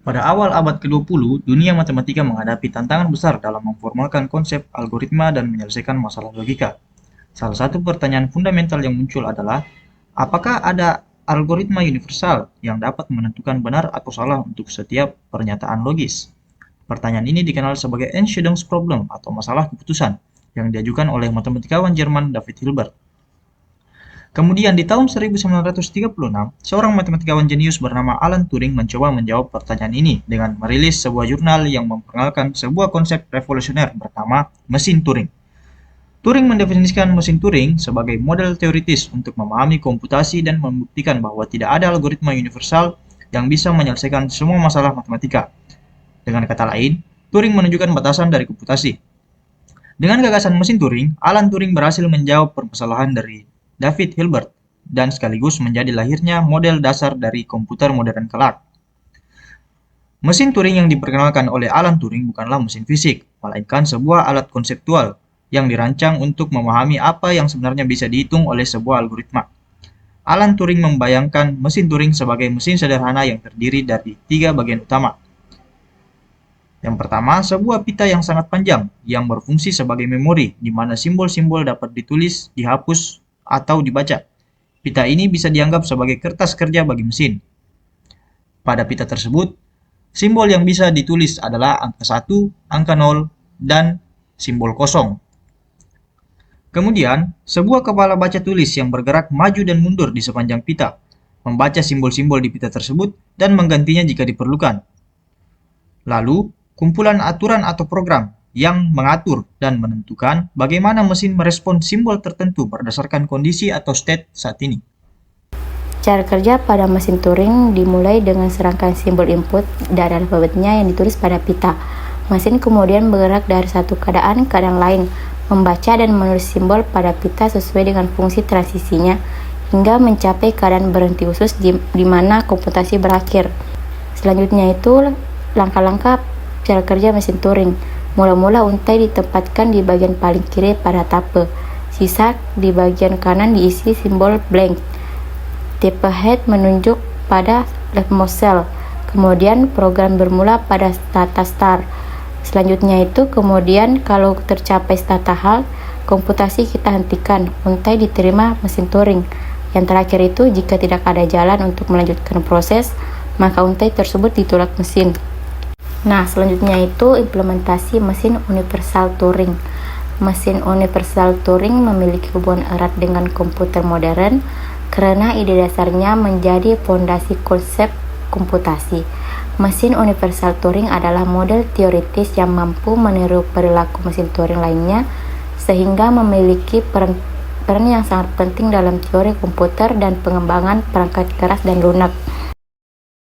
Pada awal abad ke-20, dunia matematika menghadapi tantangan besar dalam memformalkan konsep algoritma dan menyelesaikan masalah logika. Salah satu pertanyaan fundamental yang muncul adalah, apakah ada algoritma universal yang dapat menentukan benar atau salah untuk setiap pernyataan logis? Pertanyaan ini dikenal sebagai Entscheidungsproblem atau masalah keputusan, yang diajukan oleh matematikawan Jerman David Hilbert. Kemudian di tahun 1936, seorang matematikawan jenius bernama Alan Turing mencoba menjawab pertanyaan ini dengan merilis sebuah jurnal yang memperkenalkan sebuah konsep revolusioner bernama mesin Turing. Turing mendefinisikan mesin Turing sebagai model teoritis untuk memahami komputasi dan membuktikan bahwa tidak ada algoritma universal yang bisa menyelesaikan semua masalah matematika. Dengan kata lain, Turing menunjukkan batasan dari komputasi. Dengan gagasan mesin Turing, Alan Turing berhasil menjawab permasalahan dari David Hilbert dan sekaligus menjadi lahirnya model dasar dari komputer modern kelak. Mesin Turing yang diperkenalkan oleh Alan Turing bukanlah mesin fisik, melainkan sebuah alat konseptual yang dirancang untuk memahami apa yang sebenarnya bisa dihitung oleh sebuah algoritma. Alan Turing membayangkan mesin Turing sebagai mesin sederhana yang terdiri dari 3 bagian utama. Yang pertama, sebuah pita yang sangat panjang yang berfungsi sebagai memori, di mana simbol-simbol dapat ditulis, dihapus, atau dibaca. Pita ini bisa dianggap sebagai kertas kerja bagi mesin. Pada pita tersebut, simbol yang bisa ditulis adalah angka 1, angka 0, dan simbol kosong. Kemudian, sebuah kepala baca tulis yang bergerak maju dan mundur di sepanjang pita, membaca simbol-simbol di pita tersebut dan menggantinya jika diperlukan. Lalu, kumpulan aturan atau program yang mengatur dan menentukan bagaimana mesin merespon simbol tertentu berdasarkan kondisi atau state saat ini. Cara kerja pada mesin Turing dimulai dengan serangkaian simbol input dan alfabetnya yang ditulis pada pita. Mesin kemudian bergerak dari satu keadaan ke keadaan lain, membaca dan menulis simbol pada pita sesuai dengan fungsi transisinya, hingga mencapai keadaan berhenti khusus di mana komputasi berakhir. Selanjutnya itu langkah-langkah cara kerja mesin Turing. Mula-mula untai ditempatkan di bagian paling kiri pada tape. Sisa di bagian kanan diisi simbol blank. Tipe head menunjuk pada leftmost cell. Kemudian program bermula pada stata star. Selanjutnya itu kemudian kalau tercapai stata hal, komputasi kita hentikan. Untai diterima mesin Turing. Yang terakhir itu jika tidak ada jalan untuk melanjutkan proses, maka untai tersebut ditolak mesin. Nah, selanjutnya itu implementasi mesin universal Turing. Mesin universal Turing memiliki hubungan erat dengan komputer modern karena ide dasarnya menjadi fondasi konsep komputasi. Mesin universal Turing adalah model teoritis yang mampu meniru perilaku mesin Turing lainnya sehingga memiliki peran yang sangat penting dalam teori komputer dan pengembangan perangkat keras dan lunak.